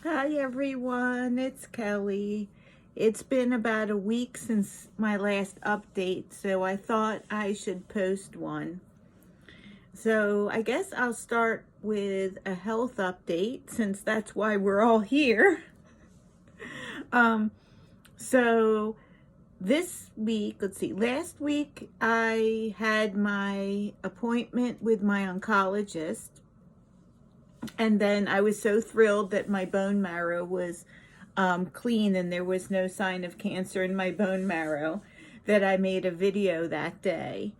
Hi everyone, it's Kelly. It's been about a week since my last update, so I thought I should post one. So I guess I'll start with a health update since that's why we're all here. Um, so this week, last week I had my appointment with my oncologist. And then I was so thrilled that my bone marrow was clean and there was no sign of cancer in my bone marrow that I made a video that day.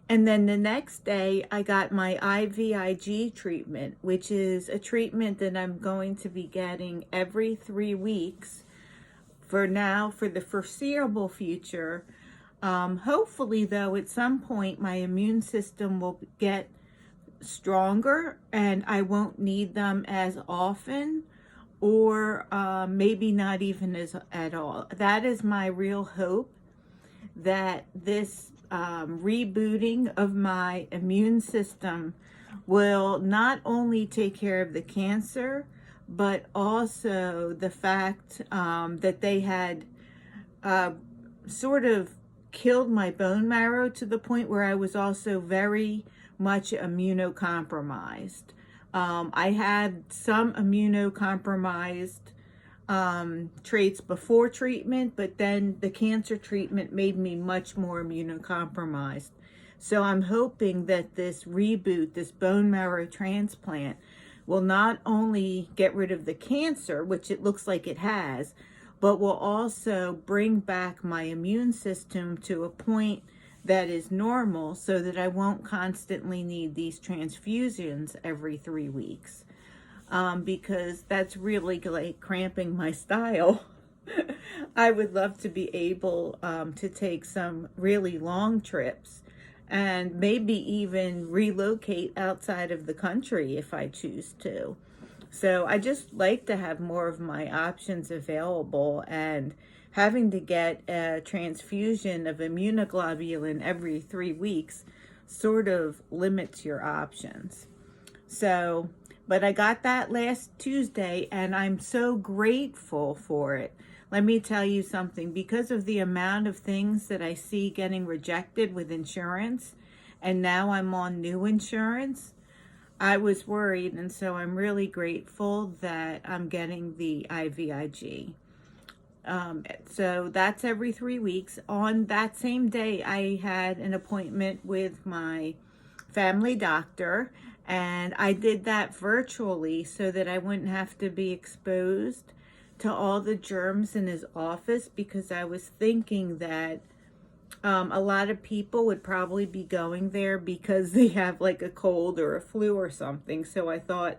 And then the next day I got my IVIG treatment, which is a treatment that I'm going to be getting every 3 weeks for the foreseeable future. Hopefully though, at some point my immune system will get stronger and I won't need them as often, or maybe not even at all. That is my real hope, that this rebooting of my immune system will not only take care of the cancer, but also the fact that they had sort of killed my bone marrow to the point where I was also very much immunocompromised. I had some immunocompromised traits before treatment, but then the cancer treatment made me much more immunocompromised. So I'm hoping that this reboot, this bone marrow transplant, will not only get rid of the cancer, which it looks like it has, but will also bring back my immune system to a point that is normal so that I won't constantly need these transfusions every 3 weeks, because that's really like cramping my style. I would love to be able to take some really long trips and maybe even relocate outside of the country if I choose to. So I just like to have more of my options available, and having to get a transfusion of immunoglobulin every 3 weeks sort of limits your options. So, but I got that last Tuesday and I'm so grateful for it. Let me tell you something, because of the amount of things that I see getting rejected with insurance, and now I'm on new insurance, I was worried, and so I'm really grateful that I'm getting the IVIG. So that's every 3 weeks. On that same day, I had an appointment with my family doctor, and I did that virtually so that I wouldn't have to be exposed to all the germs in his office, because I was thinking that a lot of people would probably be going there because they have like a cold or a flu or something. So I thought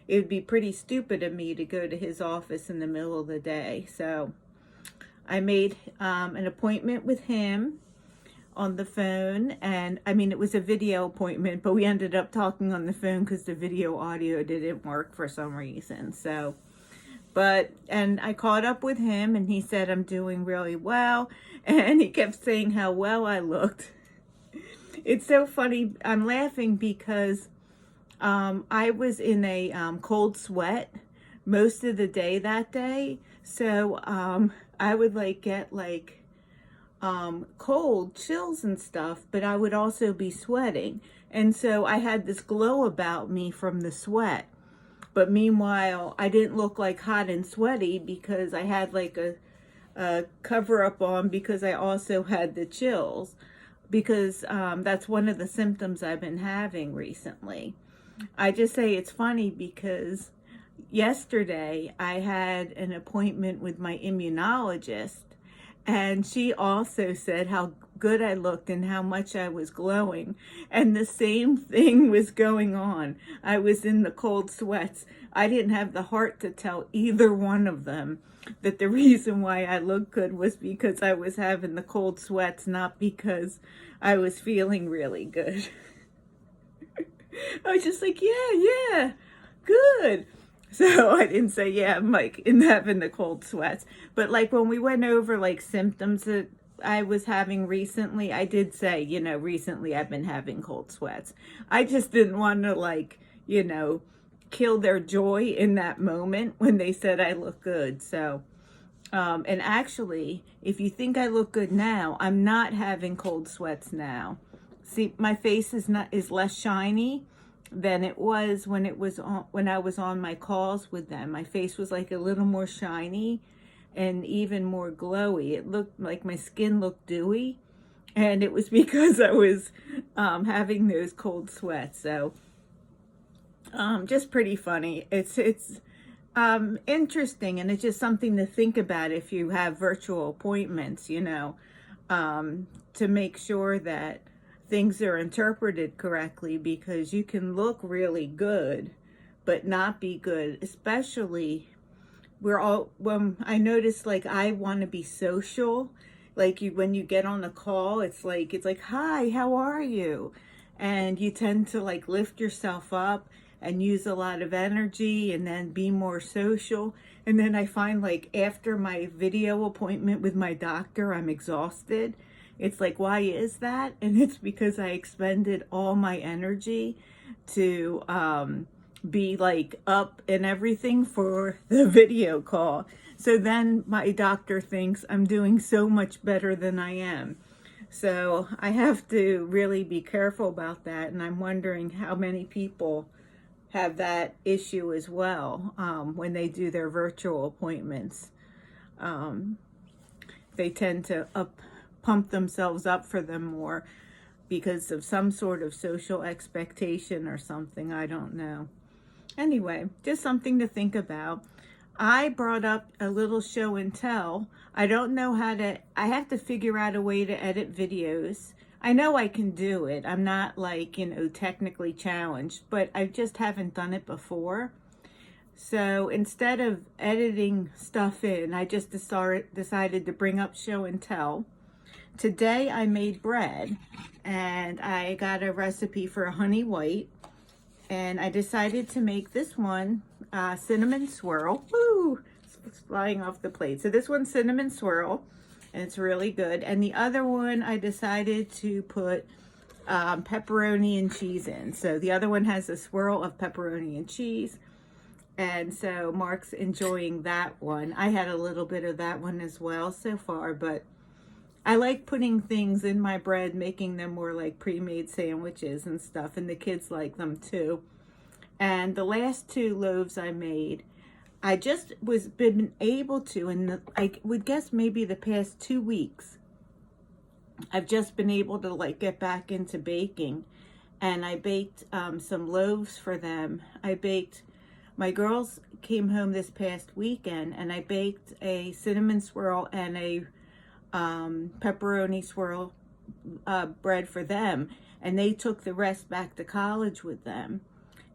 it would be pretty stupid of me to go to his office in the middle of the day. So I made an appointment with him on the phone, and I mean, it was a video appointment, but we ended up talking on the phone because the video audio didn't work for some reason. So, and I caught up with him and he said I'm doing really well, and he kept saying how well I looked. It's so funny. I'm laughing because I was in a cold sweat most of the day that day. So I would get cold chills and stuff, but I would also be sweating. And so I had this glow about me from the sweat. But meanwhile, I didn't look like hot and sweaty because I had like a cover up on, because I also had the chills, because that's one of the symptoms I've been having recently. I just say it's funny because yesterday I had an appointment with my immunologist, and she also said how good I looked and how much I was glowing. And the same thing was going on. I was in the cold sweats. I didn't have the heart to tell either one of them that the reason why I looked good was because I was having the cold sweats, not because I was feeling really good. I was just like, yeah, good. So I didn't say, yeah, I'm like in having the cold sweats. But like when we went over like symptoms that I was having recently, I did say, recently I've been having cold sweats. I just didn't want to kill their joy in that moment when they said I look good. So, and actually, if you think I look good now, I'm not having cold sweats now. See, my face is less shiny than it was when I was on my calls with them. My face was like a little more shiny and even more glowy. It looked like my skin looked dewy, and it was because I was having those cold sweats. So just pretty funny. It's interesting, and it's just something to think about if you have virtual appointments, to make sure that things are interpreted correctly, because you can look really good but not be good, especially when I notice, like, I want to be social. Like, when you get on a call, it's like, hi, how are you? And you tend to like lift yourself up and use a lot of energy and then be more social. And then I find, like, after my video appointment with my doctor, I'm exhausted. It's like, why is that? And it's because I expended all my energy to be like up and everything for the video call. So then my doctor thinks I'm doing so much better than I am. So I have to really be careful about that. And I'm wondering how many people have that issue as well when they do their virtual appointments. They tend to pump themselves up for them more because of some sort of social expectation or something. I don't know. Anyway, just something to think about. I brought up a little show and tell. I don't know I have to figure out a way to edit videos. I know I can do it. I'm not like, technically challenged, but I just haven't done it before. So instead of editing stuff in, I just decided to bring up show and tell. Today I made bread, and I got a recipe for a honey white, and I decided to make this one cinnamon swirl. Woo! It's flying off the plate. So this one's cinnamon swirl, and it's really good. And the other one I decided to put pepperoni and cheese in. So the other one has a swirl of pepperoni and cheese. And so Mark's enjoying that one. I had a little bit of that one as well so far, but I like putting things in my bread, making them more like pre-made sandwiches and stuff, and the kids like them too. And the last 2 loaves I made, I just been able to, and I would guess maybe the past 2 weeks, I've just been able to like get back into baking. And I baked some loaves for them. My girls came home this past weekend, and I baked a cinnamon swirl and a pepperoni swirl bread for them, and they took the rest back to college with them.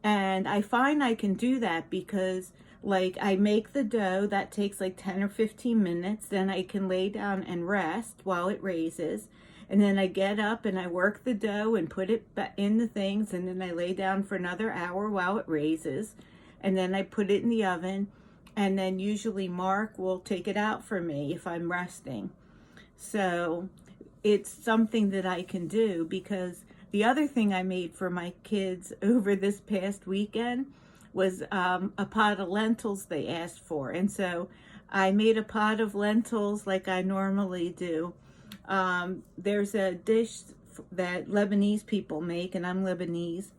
And I find I can do that because, like, I make the dough. That takes like 10 or 15 minutes. Then I can lay down and rest while it raises. And then I get up and I work the dough and put it in the things. And then I lay down for another hour while it raises. And then I put it in the oven. And then usually Mark will take it out for me if I'm resting. So it's something that I can do, because the other thing I made for my kids over this past weekend was a pot of lentils they asked for. And so I made a pot of lentils like I normally do. There's a dish that Lebanese people make, and I'm Lebanese,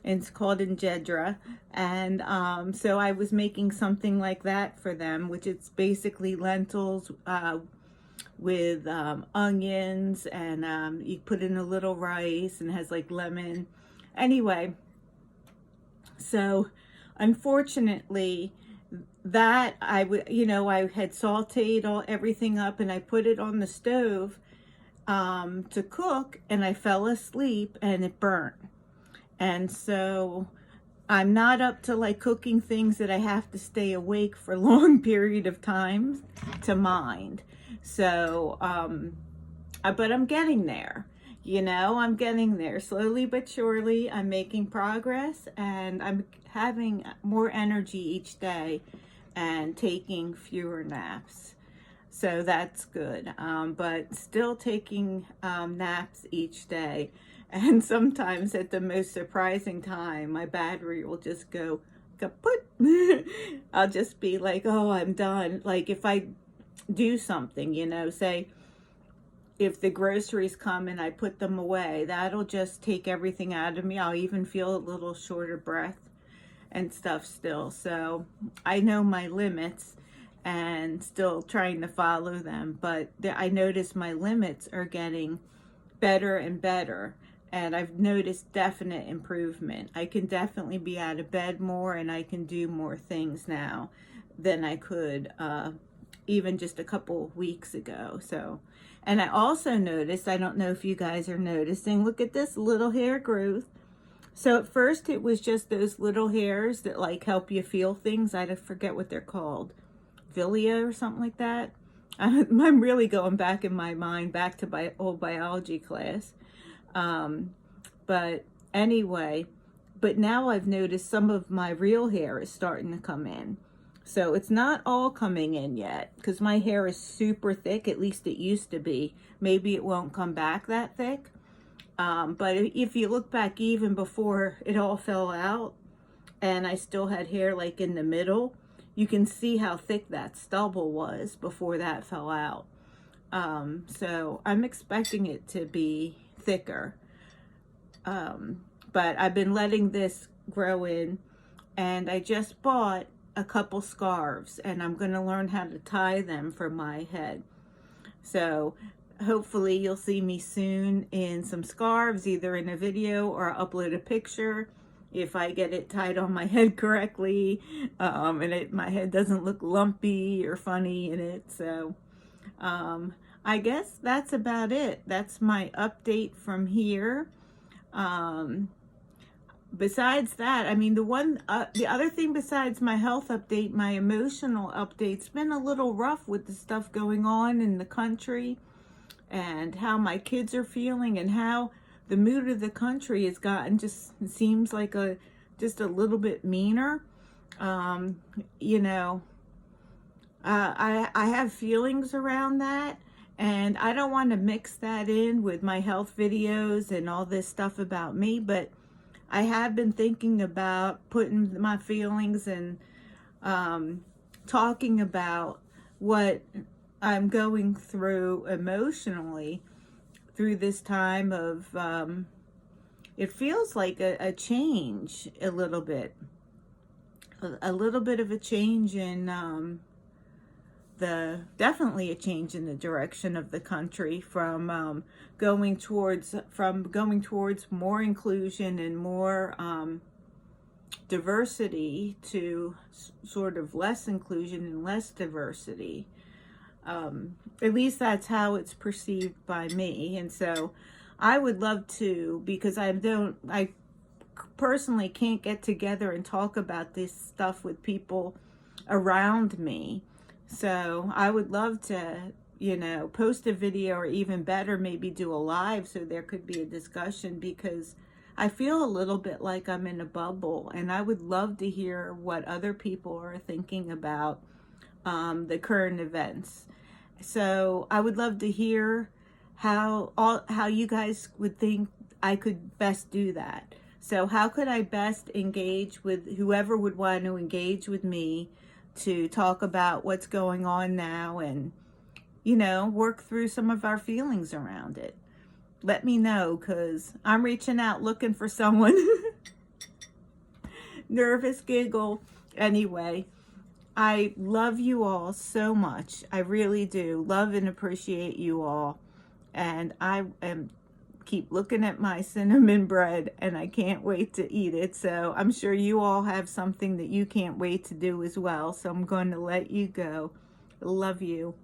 and it's called injedra. And so I was making something like that for them, which it's basically lentils with onions, and you put in a little rice, and has like lemon. Anyway, so unfortunately that I had sauteed everything up, and I put it on the stove to cook, and I fell asleep and it burnt. And so I'm not up to like cooking things that I have to stay awake for a long period of time to mind. So, but I'm getting there, I'm getting there slowly but surely. I'm making progress, and I'm having more energy each day and taking fewer naps. So that's good. But still taking naps each day. And sometimes at the most surprising time, my battery will just go kaput. I'll just be like, oh, I'm done. Like if I do something, you know, say if the groceries come and I put them away, that'll just take everything out of me. I'll even feel a little short of breath and stuff still. So I know my limits and still trying to follow them, but I notice my limits are getting better and better, and I've noticed definite improvement. I can definitely be out of bed more, and I can do more things now than I could even just a couple weeks ago. So, and I also noticed, I don't know if you guys are noticing, look at this little hair growth. So at first it was just those little hairs that like help you feel things. I forget what they're called, villia or something like that. I'm really going back in my mind, back to my old biology class. But anyway, but now I've noticed some of my real hair is starting to come in. So it's not all coming in yet because my hair is super thick, at least it used to be. Maybe it won't come back that thick. But if you look back even before it all fell out and I still had hair like in the middle, you can see how thick that stubble was before that fell out. So I'm expecting it to be thicker. But I've been letting this grow in, and I just bought a couple scarves, and I'm going to learn how to tie them for my head. So hopefully you'll see me soon in some scarves, either in a video or I'll upload a picture if I get it tied on my head correctly, and my head doesn't look lumpy or funny in it. So I guess that's about it. That's my update from here. Besides that, I mean, the other thing besides my health update, my emotional update's been a little rough with the stuff going on in the country and how my kids are feeling and how the mood of the country has gotten, just seems like just a little bit meaner. You know, I have feelings around that, and I don't want to mix that in with my health videos and all this stuff about me, but I have been thinking about putting my feelings and talking about what I'm going through emotionally through this time of, it feels like a change a little bit of a change in definitely a change in the direction of the country from going towards more inclusion and more diversity to sort of less inclusion and less diversity. At least that's how it's perceived by me. And so I would love to, because I personally can't get together and talk about this stuff with people around me. So I would love to, you know, post a video, or even better, maybe do a live so there could be a discussion, because I feel a little bit like I'm in a bubble, and I would love to hear what other people are thinking about the current events. So I would love to hear how you guys would think I could best do that. So how could I best engage with whoever would want to engage with me to talk about what's going on now and, you know, work through some of our feelings around it. Let me know, because I'm reaching out looking for someone. Nervous giggle. Anyway, I love you all so much. I really do love and appreciate you all. And I keep looking at my cinnamon bread, and I can't wait to eat it. So I'm sure you all have something that you can't wait to do as well. So I'm going to let you go. Love you.